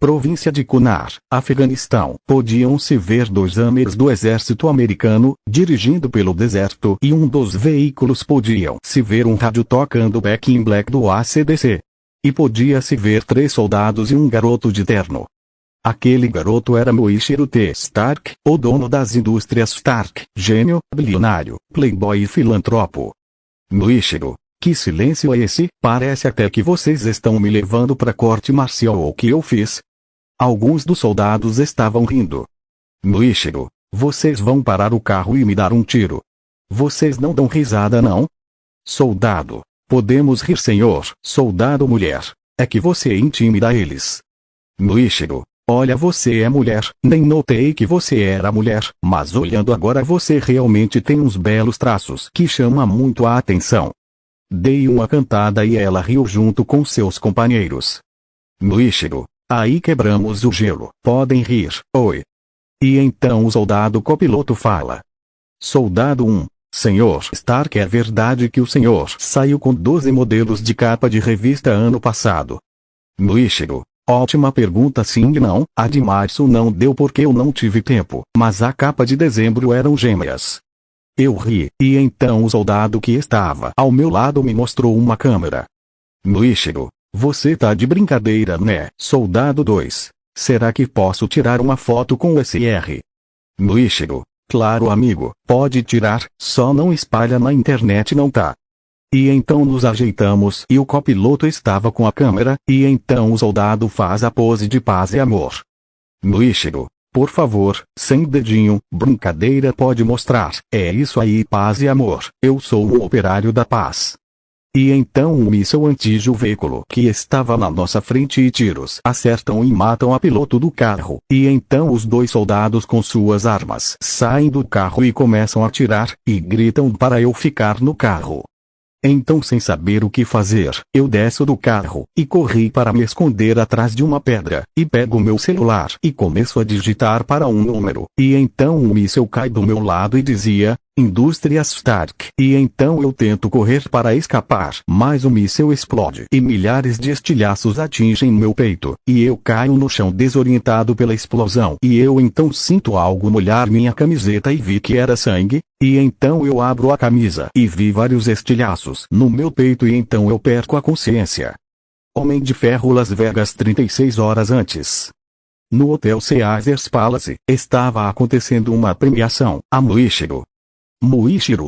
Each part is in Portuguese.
província de Kunar, Afeganistão. Podiam-se ver 2 Hammers do exército americano, dirigindo pelo deserto, e um dos veículos podiam-se ver um rádio tocando Back in Black do AC/DC. E podia-se ver 3 soldados e um garoto de terno. Aquele garoto era Moichiro T. Stark, o dono das indústrias Stark, gênio, bilionário, playboy e filantropo. Moichiro, que silêncio é esse? Parece até que vocês estão me levando para corte marcial. O que eu fiz? Alguns dos soldados estavam rindo. Moichiro, vocês vão parar o carro e me dar um tiro. Vocês não dão risada não? Soldado, podemos rir senhor. Soldado mulher, é que você intimida eles. Moichiro, olha, você é mulher, nem notei que você era mulher, mas olhando agora você realmente tem uns belos traços que chamam muito a atenção. Dei uma cantada e ela riu junto com seus companheiros. Moichiro, aí quebramos o gelo, podem rir, oi. E então o soldado copiloto fala. Soldado 1, senhor Stark, é verdade que o senhor saiu com 12 modelos de capa de revista ano passado? Moichiro, ótima pergunta. Sim e não, a de março não deu porque eu não tive tempo, mas a capa de dezembro eram gêmeas. Eu ri, e então o soldado que estava ao meu lado me mostrou uma câmera. Moichiro, você tá de brincadeira né? Soldado 2, será que posso tirar uma foto com o SR? Moichiro, claro amigo, pode tirar, só não espalha na internet não tá? E então nos ajeitamos e o copiloto estava com a câmera, e então o soldado faz a pose de paz e amor. Moichiro, por favor, sem dedinho, brincadeira, pode mostrar, é isso aí, paz e amor, eu sou o operário da paz. E então um míssil atinge o veículo que estava na nossa frente e tiros acertam e matam a piloto do carro, e então os 2 soldados com suas armas saem do carro e começam a atirar, e gritam para eu ficar no carro. Então, sem saber o que fazer, eu desço do carro e corri para me esconder atrás de uma pedra, e pego meu celular e começo a digitar para um número, e então um míssil cai do meu lado e dizia, Indústrias Stark. E então eu tento correr para escapar, mas o míssil explode e milhares de estilhaços atingem meu peito, e eu caio no chão desorientado pela explosão, e eu então sinto algo molhar minha camiseta e vi que era sangue, e então eu abro a camisa e vi vários estilhaços no meu peito, e então eu perco a consciência. Homem de Ferro, Las Vegas. 36 horas antes. No Hotel Caesars Palace, estava acontecendo uma premiação a Moichiro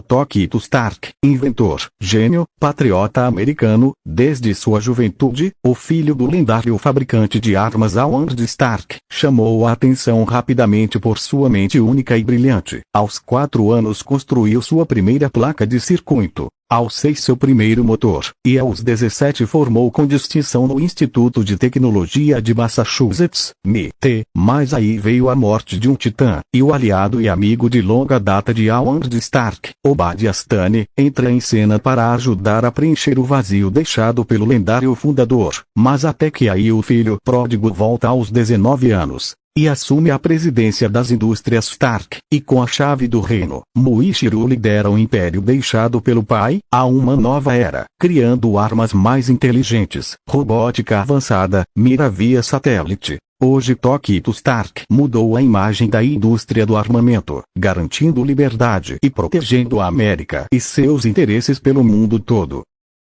Tokito Stark, inventor, gênio, patriota americano, desde sua juventude, o filho do lendário fabricante de armas Howard Stark, chamou a atenção rapidamente por sua mente única e brilhante. Aos 4 anos construiu sua primeira placa de circuito. Aos 6 seu primeiro motor, e aos 17 formou com distinção no Instituto de Tecnologia de Massachusetts, MIT, mas aí veio a morte de um titã, e o aliado e amigo de longa data de Howard Stark, Obadiah Stane, entra em cena para ajudar a preencher o vazio deixado pelo lendário fundador, mas até que aí o filho pródigo volta aos 19 anos. E assume a presidência das indústrias Stark, e com a chave do reino, Moichiro lidera o império deixado pelo pai, a uma nova era, criando armas mais inteligentes, robótica avançada, mira via satélite. Hoje Tokito Stark mudou a imagem da indústria do armamento, garantindo liberdade e protegendo a América e seus interesses pelo mundo todo.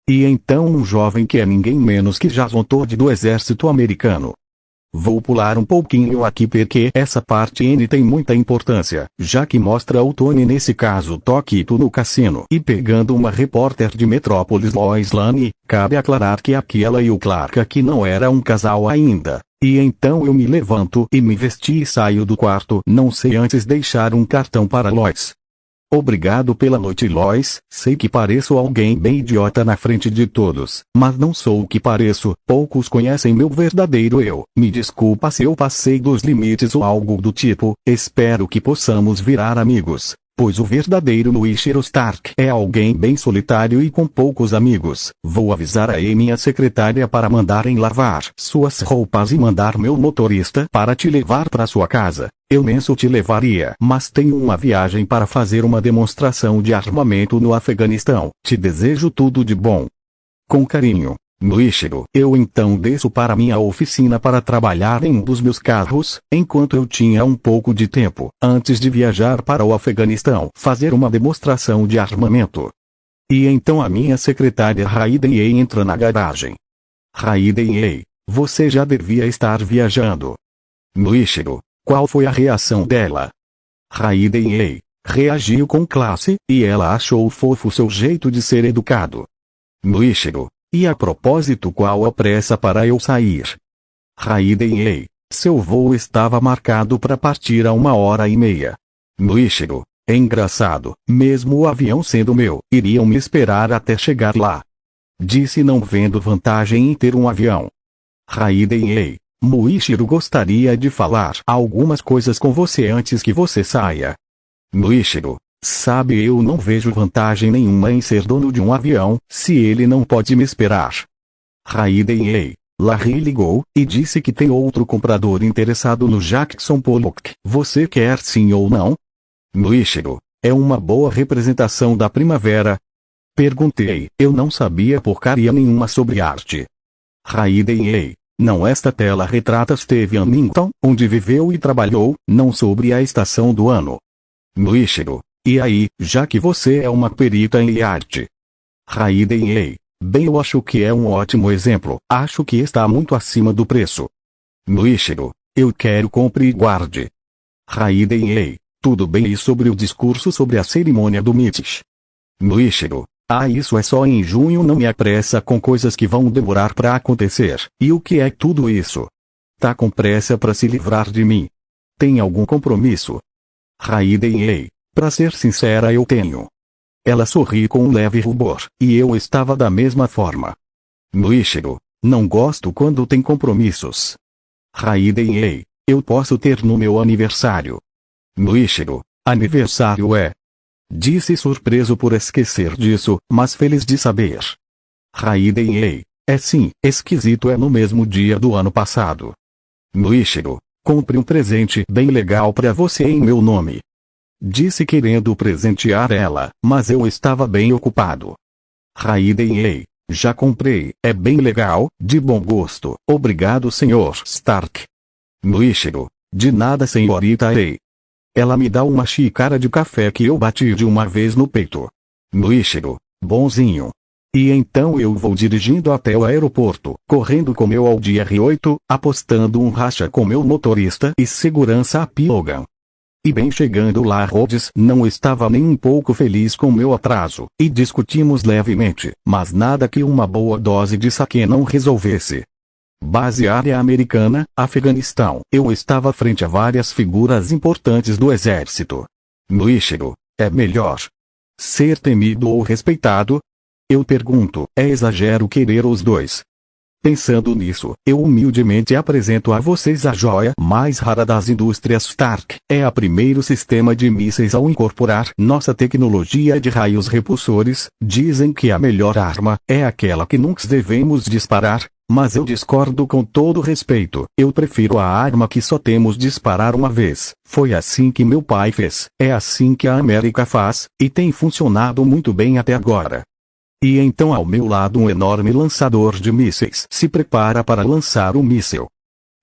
E então um jovem que é ninguém menos que Jason Todd do exército americano. Vou pular um pouquinho aqui porque essa parte N tem muita importância, já que mostra o Tony, nesse caso Tokito, no cassino e pegando uma repórter de Metrópolis, Lois Lane. Cabe aclarar que aquela e o Clark aqui não era um casal ainda. E então eu me levanto e me vesti e saio do quarto, não sei antes deixar um cartão para Lois. Obrigado pela noite, Lois. Sei que pareço alguém bem idiota na frente de todos, mas não sou o que pareço. Poucos conhecem meu verdadeiro eu. Me desculpa se eu passei dos limites ou algo do tipo. Espero que possamos virar amigos, pois o verdadeiro Moichiro Stark é alguém bem solitário e com poucos amigos. Vou avisar a minha secretária para mandarem lavar suas roupas e mandar meu motorista para te levar para sua casa. Eu nem só te levaria, mas tenho uma viagem para fazer uma demonstração de armamento no Afeganistão. Te desejo tudo de bom. Com carinho, Muichiro, eu então desço para minha oficina para trabalhar em um dos meus carros, enquanto eu tinha um pouco de tempo, antes de viajar para o Afeganistão fazer uma demonstração de armamento. E então a minha secretária Raiden entra na garagem. Raiden, você já devia estar viajando. Muichiro, qual foi a reação dela? Raiden, reagiu com classe, e ela achou fofo seu jeito de ser educado. Muichiro, e a propósito, qual a pressa para eu sair? Raiden, seu voo estava marcado para partir a 1h30. Muichiro, é engraçado, mesmo o avião sendo meu, iriam me esperar até chegar lá. Disse não vendo vantagem em ter um avião. Raiden, Muichiro gostaria de falar algumas coisas com você antes que você saia. Muichiro, sabe, eu não vejo vantagem nenhuma em ser dono de um avião, se ele não pode me esperar. Raiden, Larry ligou, e disse que tem outro comprador interessado no Jackson Pollock. Você quer sim ou não? Muichiro, é uma boa representação da primavera? Perguntei, eu não sabia porcaria nenhuma sobre arte. Raiden, não, esta tela retrata Steve Annington, onde viveu e trabalhou, não sobre a estação do ano. Muichiro, e aí, já que você é uma perita em arte? Raiden, bem, eu acho que é um ótimo exemplo, acho que está muito acima do preço. Muichiro, eu quero compre e guarde. Raiden, tudo bem, e sobre o discurso sobre a cerimônia do Mitish? Muichiro, isso é só em junho, não me apressa com coisas que vão demorar para acontecer, e o que é tudo isso? Tá com pressa para se livrar de mim? Tem algum compromisso? Raiden, para ser sincera, eu tenho. Ela sorri com um leve rubor, e eu estava da mesma forma. Muichiro, não gosto quando tem compromissos. Raiden, eu posso ter no meu aniversário. Muichiro, aniversário é? Disse surpreso por esquecer disso, mas feliz de saber. Raiden, é sim, esquisito, é no mesmo dia do ano passado. Muichiro, compre um presente bem legal para você em meu nome. Disse querendo presentear ela, mas eu estava bem ocupado. Raiden, já comprei, é bem legal, de bom gosto, obrigado Sr. Stark. Muichiro, de nada senhorita Ei. Ela me dá uma xícara de café que eu bati de uma vez no peito. Muichiro, bonzinho. E então eu vou dirigindo até o aeroporto, correndo com meu Audi R8, apostando um racha com meu motorista e segurança a Logan. E bem chegando lá, Rhodes não estava nem um pouco feliz com meu atraso, e discutimos levemente, mas nada que uma boa dose de saquê não resolvesse. Base Área Americana, Afeganistão. Eu estava frente a várias figuras importantes do exército. Muichiro, é melhor ser temido ou respeitado? Eu pergunto, é exagero querer os dois? Pensando nisso, eu humildemente apresento a vocês a joia mais rara das indústrias Stark. É o primeiro sistema de mísseis ao incorporar nossa tecnologia de raios repulsores. Dizem que a melhor arma é aquela que nunca devemos disparar, mas eu discordo com todo respeito. Eu prefiro a arma que só temos disparar uma vez. Foi assim que meu pai fez, é assim que a América faz, e tem funcionado muito bem até agora. E então ao meu lado um enorme lançador de mísseis se prepara para lançar um míssil.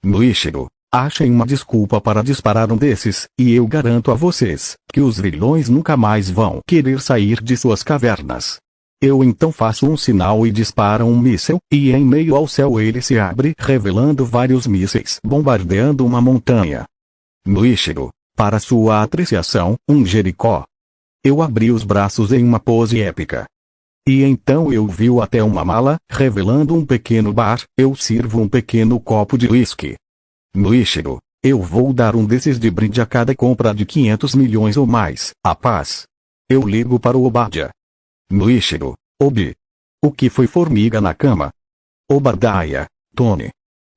Muichiro, achem uma desculpa para disparar um desses, e eu garanto a vocês, que os vilões nunca mais vão querer sair de suas cavernas. Eu então faço um sinal e disparo um míssil, e em meio ao céu ele se abre, revelando vários mísseis bombardeando uma montanha. Muichiro, para sua apreciação, um Jericó. Eu abri os braços em uma pose épica. E então eu vi até uma mala, revelando um pequeno bar. Eu sirvo um pequeno copo de uísque. Muichiro, eu vou dar um desses de brinde a cada compra de 500 milhões ou mais. A paz. Eu ligo para o Obadiah. Muichiro, Obi. O que foi formiga na cama? Obadiah, Tony.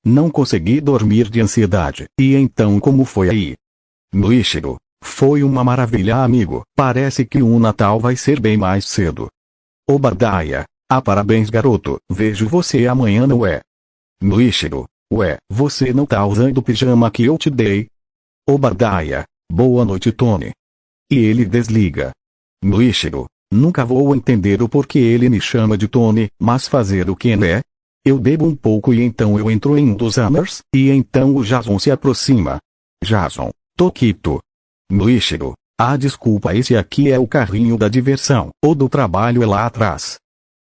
Não consegui dormir de ansiedade. E então como foi aí? Muichiro, foi uma maravilha, amigo. Parece que o Natal vai ser bem mais cedo. Obadiah, parabéns garoto, vejo você amanhã, não é? Muichiro, ué, você não tá usando o pijama que eu te dei? Obadiah, boa noite Tony. E ele desliga. Muichiro, nunca vou entender o porquê ele me chama de Tony, mas fazer o que né? Eu bebo um pouco e então eu entro em um dos hammers, e então o Jason se aproxima. Jason, Tokito. Muichiro, desculpa, esse aqui é o carrinho da diversão, o do trabalho é lá atrás.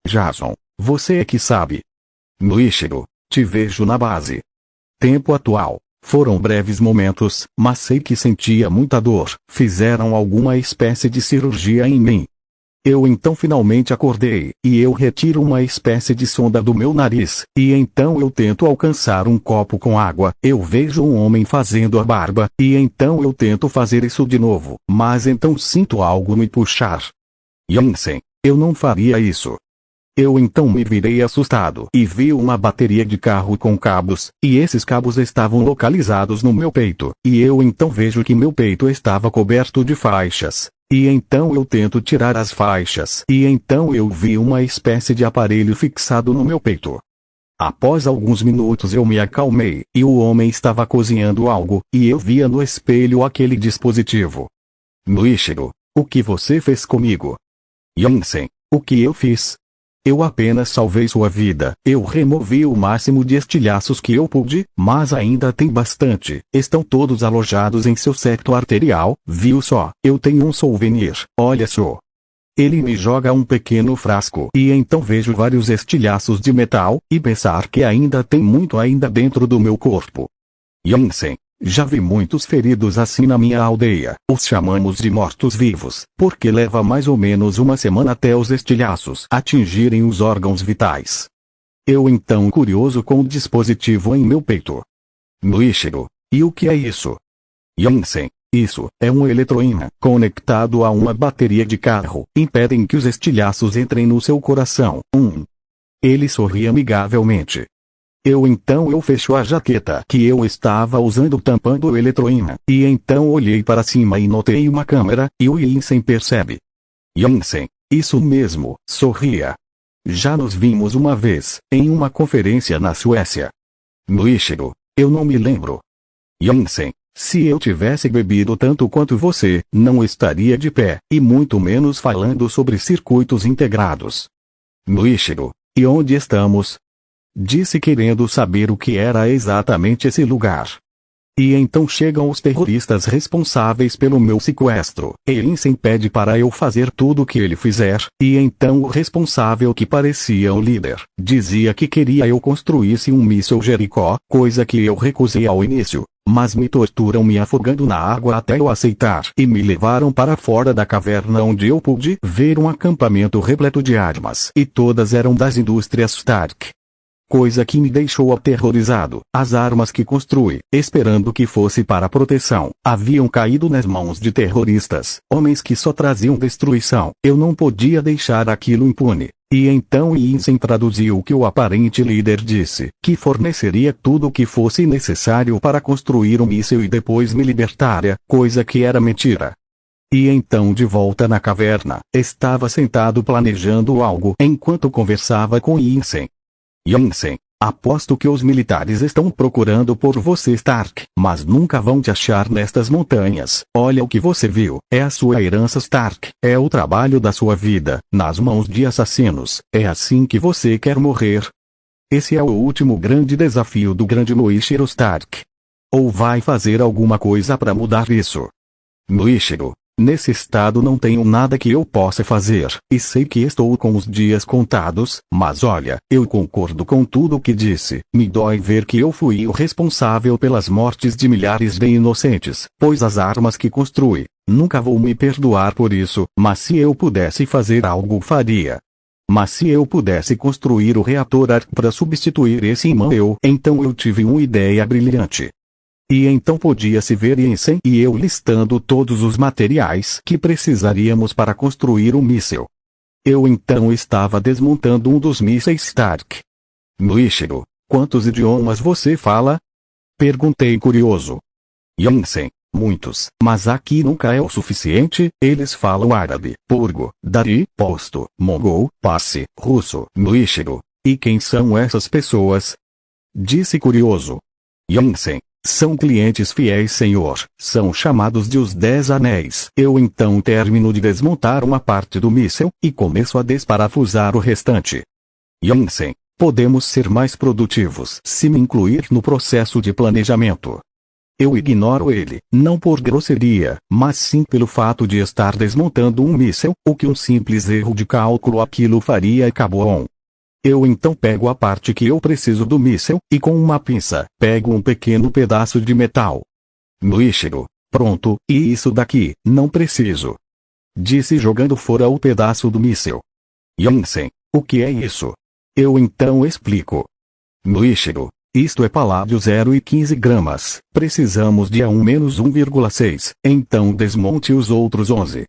Jason, você é que sabe. Muichiro, te vejo na base. Tempo atual. Foram breves momentos, mas sei que sentia muita dor. Fizeram alguma espécie de cirurgia em mim. Eu então finalmente acordei, e eu retiro uma espécie de sonda do meu nariz, e então eu tento alcançar um copo com água. Eu vejo um homem fazendo a barba, e então eu tento fazer isso de novo, mas então sinto algo me puxar. Jansen, eu não faria isso. Eu então me virei assustado e vi uma bateria de carro com cabos, e esses cabos estavam localizados no meu peito, e eu então vejo que meu peito estava coberto de faixas, e então eu tento tirar as faixas, e então eu vi uma espécie de aparelho fixado no meu peito. Após alguns minutos eu me acalmei, e o homem estava cozinhando algo, e eu via no espelho aquele dispositivo. Muichiro, o que você fez comigo? Jansen, o que eu fiz? Eu apenas salvei sua vida. Eu removi o máximo de estilhaços que eu pude, mas ainda tem bastante. Estão todos alojados em seu septo arterial, viu só? Eu tenho um souvenir, olha só. Ele me joga um pequeno frasco e então vejo vários estilhaços de metal, e pensar que ainda tem muito ainda dentro do meu corpo. Jansen. Já vi muitos feridos assim na minha aldeia. Os chamamos de mortos-vivos, porque leva mais ou menos uma semana até os estilhaços atingirem os órgãos vitais. Eu então curioso com o dispositivo em meu peito. Muichiro, e o que é isso? Jansen, isso é um eletroímã conectado a uma bateria de carro. Impedem que os estilhaços entrem no seu coração. Ele sorri amigavelmente. Eu fecho a jaqueta que eu estava usando tampando o eletroímã, e então olhei para cima e notei uma câmera, e o Jansen percebe. Jansen, isso mesmo, sorria. Já nos vimos uma vez, em uma conferência na Suécia. Muichiro, eu não me lembro. Jansen, se eu tivesse bebido tanto quanto você, não estaria de pé, e muito menos falando sobre circuitos integrados. Muichiro, e onde estamos? Disse querendo saber o que era exatamente esse lugar. E então chegam os terroristas responsáveis pelo meu sequestro. Jansen pede para eu fazer tudo o que ele fizer, e então o responsável, que parecia o líder, dizia que queria eu construísse um míssil Jericó, coisa que eu recusei ao início, mas me torturam me afogando na água até eu aceitar, e me levaram para fora da caverna onde eu pude ver um acampamento repleto de armas, e todas eram das indústrias Stark. Coisa que me deixou aterrorizado. As armas que construí, esperando que fosse para proteção, haviam caído nas mãos de terroristas, homens que só traziam destruição. Eu não podia deixar aquilo impune. E então Jansen traduziu o que o aparente líder disse, que forneceria tudo o que fosse necessário para construir um míssil e depois me libertaria, coisa que era mentira. E então de volta na caverna, estava sentado planejando algo enquanto conversava com Jansen. Jansen, aposto que os militares estão procurando por você, Stark, mas nunca vão te achar nestas montanhas. Olha o que você viu, é a sua herança, Stark, é o trabalho da sua vida, nas mãos de assassinos. É assim que você quer morrer? Esse é o último grande desafio do grande Muichiro Stark. Ou vai fazer alguma coisa para mudar isso? Muichiro, nesse estado não tenho nada que eu possa fazer, e sei que estou com os dias contados, mas olha, eu concordo com tudo o que disse. Me dói ver que eu fui o responsável pelas mortes de milhares de inocentes, pois as armas que construí, nunca vou me perdoar por isso, mas se eu pudesse fazer algo faria. Mas se eu pudesse construir o reator ARC para substituir esse imã, então eu tive uma ideia brilhante. E então podia-se ver Jansen e eu listando todos os materiais que precisaríamos para construir um míssil. Eu então estava desmontando um dos mísseis Stark. Muichiro, quantos idiomas você fala? Perguntei curioso. Jansen, muitos, mas aqui nunca é o suficiente. Eles falam árabe, purgo, dari, posto, mongol, passe, russo. Muichiro, e quem são essas pessoas? Disse curioso. Jansen, são clientes fiéis, senhor. São chamados de os 10 anéis. Eu então termino de desmontar uma parte do míssil, e começo a desparafusar o restante. Jansen, Podemos ser mais produtivos se me incluir no processo de planejamento. Eu ignoro ele, não por grosseria, mas sim pelo fato de estar desmontando um míssil, o que um simples erro de cálculo aquilo faria e acabou. Eu então pego a parte que eu preciso do míssil, e com uma pinça, pego um pequeno pedaço de metal. Muichiro, pronto, e isso daqui, não preciso. Disse jogando fora o pedaço do míssil. Jansen, o que é isso? Eu então explico. Muichiro, isto é paládio 0,15 gramas, precisamos de A1-1,6, então desmonte os outros 11.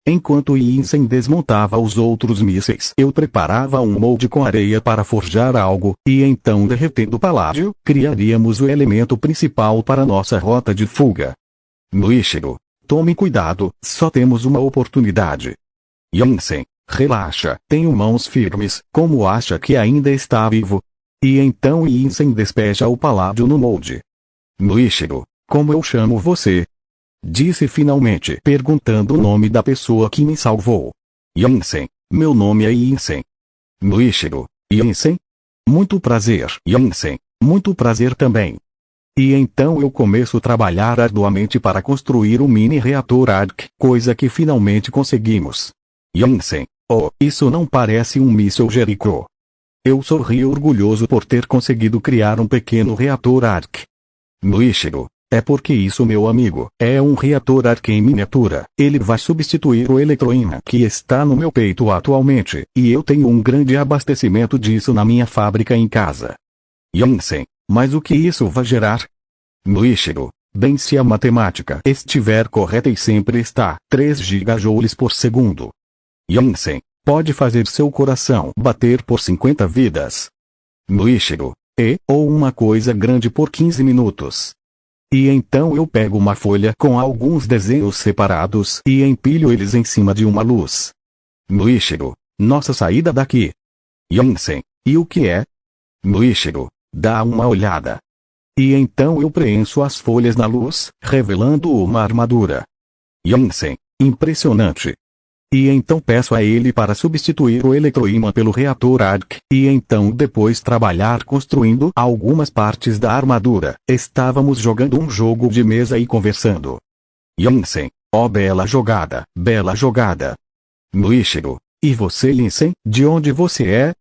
Enquanto Jansen desmontava os outros mísseis, eu preparava um molde com areia para forjar algo, e então derretendo o paládio, criaríamos o elemento principal para nossa rota de fuga. Muichiro, tome cuidado, só temos uma oportunidade. Jansen, relaxa, tenho mãos firmes, como acha que ainda está vivo? E então Jansen despeja o paládio no molde. Muichiro, como eu chamo você? Disse finalmente, perguntando o nome da pessoa que me salvou. Jansen, meu nome é Jansen. Muichiro, Jansen? Muito prazer, Jansen, muito prazer também. E então eu começo a trabalhar arduamente para construir um mini reator ARC, coisa que finalmente conseguimos. Jansen, oh, isso não parece um míssil Jericho. Eu sorri orgulhoso por ter conseguido criar um pequeno reator ARC. Muichiro, é porque isso, meu amigo, é um reator ARC em miniatura. Ele vai substituir o eletroímã que está no meu peito atualmente, e eu tenho um grande abastecimento disso na minha fábrica em casa. Jansen, mas o que isso vai gerar? Muichiro, bem, se a matemática estiver correta, e sempre está, 3 gigajoules por segundo. Jansen, pode fazer seu coração bater por 50 vidas. Muichiro, ou uma coisa grande por 15 minutos. E então eu pego uma folha com alguns desenhos separados e empilho eles em cima de uma luz. Muichiro, nossa saída daqui. Jansen, e o que é? Muichiro, dá uma olhada. E então eu preencho as folhas na luz, revelando uma armadura. Jansen, impressionante. E então peço a ele para substituir o eletroímã pelo reator ARC, e então depois trabalhar construindo algumas partes da armadura. Estávamos jogando um jogo de mesa e conversando. Jansen, oh, bela jogada, bela jogada. Muichiro, e você, Jansen, de onde você é?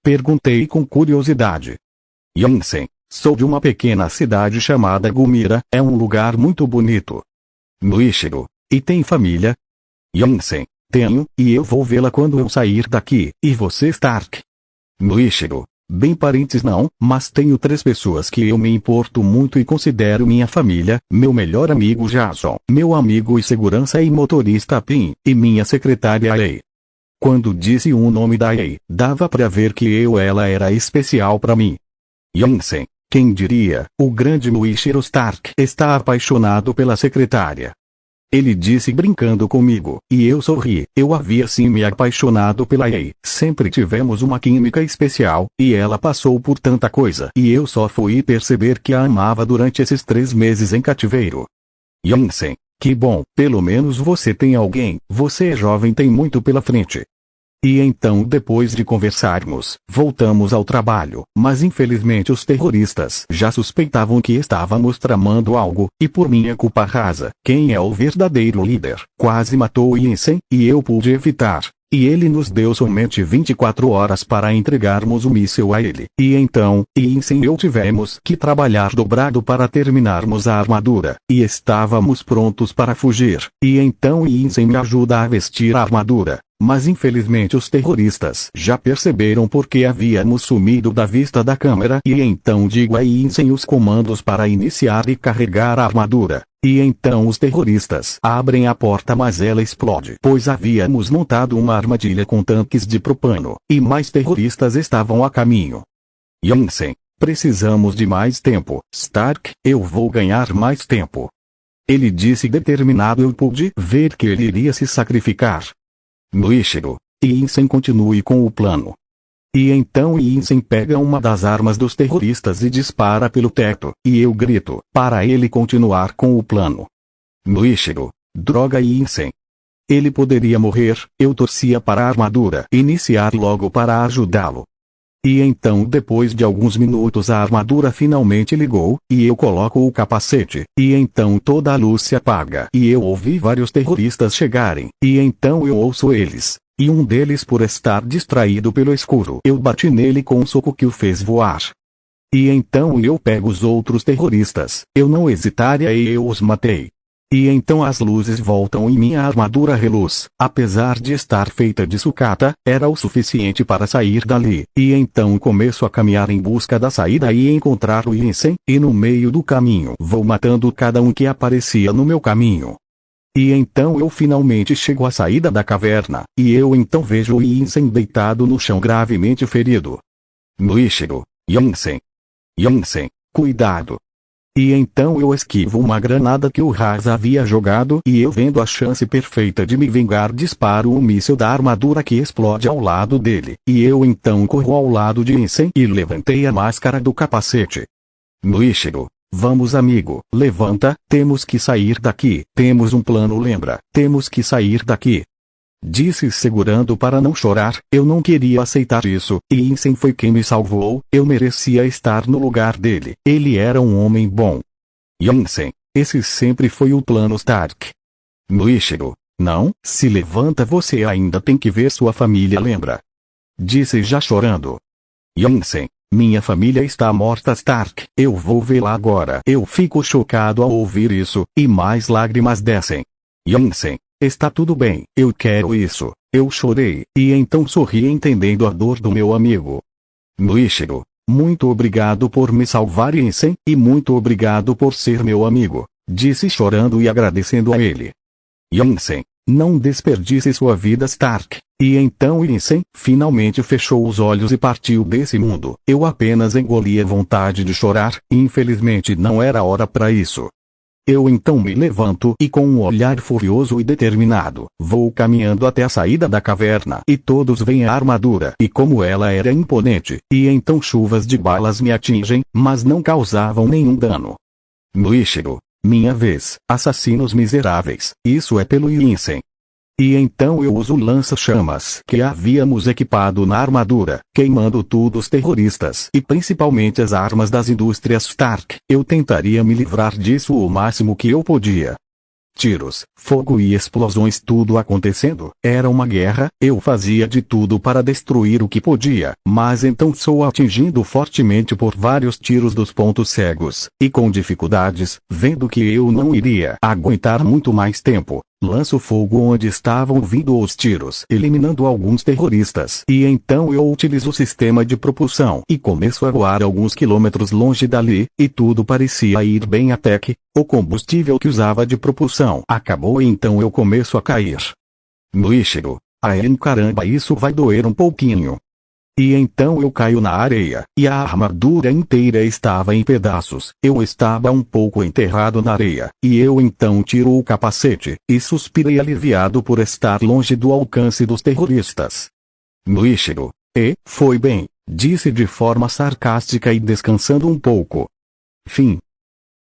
Perguntei com curiosidade. Jansen, sou de uma pequena cidade chamada Gumira, é um lugar muito bonito. Muichiro, e tem família? Jansen, tenho, e eu vou vê-la quando eu sair daqui. E você, Stark? Muichiro, bem, parentes não, mas tenho 3 pessoas que eu me importo muito e considero minha família: meu melhor amigo Jason, meu amigo e segurança e motorista Pin, e minha secretária Ei. Quando disse o nome da Ei, dava para ver que ela era especial para mim. Jansen, quem diria, o grande Muichiro Stark está apaixonado pela secretária. Ele disse brincando comigo, e eu sorri. Eu havia sim me apaixonado pela Ei, sempre tivemos uma química especial, e ela passou por tanta coisa, e eu só fui perceber que a amava durante esses 3 meses em cativeiro. Jansen, que bom, pelo menos você tem alguém, você é jovem, tem muito pela frente. E então, depois de conversarmos, voltamos ao trabalho, mas infelizmente os terroristas já suspeitavam que estávamos tramando algo, e por minha culpa rasa, quem é o verdadeiro líder, quase matou Jansen, e eu pude evitar. E ele nos deu somente 24 horas para entregarmos o míssil a ele. E então, Jansen e eu tivemos que trabalhar dobrado para terminarmos a armadura, e estávamos prontos para fugir. E então Jansen me ajuda a vestir a armadura. Mas infelizmente os terroristas já perceberam porque havíamos sumido da vista da câmera, e então digo a Jansen os comandos para iniciar e carregar a armadura. E então os terroristas abrem a porta, mas ela explode, pois havíamos montado uma armadilha com tanques de propano, e mais terroristas estavam a caminho. Jansen, precisamos de mais tempo, Stark, eu vou ganhar mais tempo. Ele disse determinado. Eu pude ver que ele iria se sacrificar. Muichiro, Jansen, continue com o plano. E então Jansen pega uma das armas dos terroristas e dispara pelo teto, e eu grito, para ele continuar com o plano. Muichiro, droga, Jansen. Ele poderia morrer, eu torcia para a armadura iniciar logo para ajudá-lo. E então depois de alguns minutos a armadura finalmente ligou, e eu coloco o capacete, e então toda a luz se apaga. E eu ouvi vários terroristas chegarem, e então eu ouço eles. E um deles, por estar distraído pelo escuro, eu bati nele com um soco que o fez voar. E então eu pego os outros terroristas, eu não hesitaria e eu os matei. E então as luzes voltam e minha armadura reluz, apesar de estar feita de sucata, era o suficiente para sair dali. E então começo a caminhar em busca da saída e encontrar o Insane, e no meio do caminho vou matando cada um que aparecia no meu caminho. E então eu finalmente chego à saída da caverna, e eu então vejo o Insane deitado no chão gravemente ferido. Noishiro, Insane. Insane, cuidado. E então eu esquivo uma granada que o Raz havia jogado e eu, vendo a chance perfeita de me vingar, disparo um míssil da armadura que explode ao lado dele. E eu então corro ao lado de Insane e levantei a máscara do capacete. Noishiro, vamos amigo, levanta, temos que sair daqui, temos um plano, lembra, temos que sair daqui. Disse segurando para não chorar, eu não queria aceitar isso, e Insane foi quem me salvou, eu merecia estar no lugar dele, ele era um homem bom. Insane, esse sempre foi o plano Stark. Noishiro, não, se levanta, você ainda tem que ver sua família, lembra? Disse já chorando. Insane, minha família está morta, Stark, eu vou vê-la agora. Eu fico chocado ao ouvir isso, e mais lágrimas descem. Insane, está tudo bem, eu quero isso. Eu chorei, e então sorri entendendo a dor do meu amigo. Noishiro, muito obrigado por me salvar, Insane, e muito obrigado por ser meu amigo, disse chorando e agradecendo a ele. Insane, não desperdice sua vida, Stark. E então Insane finalmente fechou os olhos e partiu desse mundo. Eu apenas engoli a vontade de chorar, e infelizmente não era hora para isso. Eu então me levanto e, com um olhar furioso e determinado, vou caminhando até a saída da caverna e todos veem a armadura e como ela era imponente, e então chuvas de balas me atingem, mas não causavam nenhum dano. Noishiro, minha vez, assassinos miseráveis, isso é pelo Insane. E então eu uso o lança-chamas que havíamos equipado na armadura, queimando tudo os terroristas e principalmente as armas das indústrias Stark. Eu tentaria me livrar disso o máximo que eu podia. Tiros, fogo e explosões, tudo acontecendo, era uma guerra, eu fazia de tudo para destruir o que podia, mas então sou atingido fortemente por vários tiros dos pontos cegos, e com dificuldades, vendo que eu não iria aguentar muito mais tempo. Lanço fogo onde estavam vindo os tiros, eliminando alguns terroristas. E então eu utilizo o sistema de propulsão e começo a voar alguns quilômetros longe dali, e tudo parecia ir bem até que o combustível que usava de propulsão acabou e então eu começo a cair. Noishiro, caramba, isso vai doer um pouquinho. E então eu caio na areia, e a armadura inteira estava em pedaços. Eu estava um pouco enterrado na areia, e eu então tiro o capacete, e suspirei aliviado por estar longe do alcance dos terroristas. Noishiro, foi bem, disse de forma sarcástica e descansando um pouco. Fim.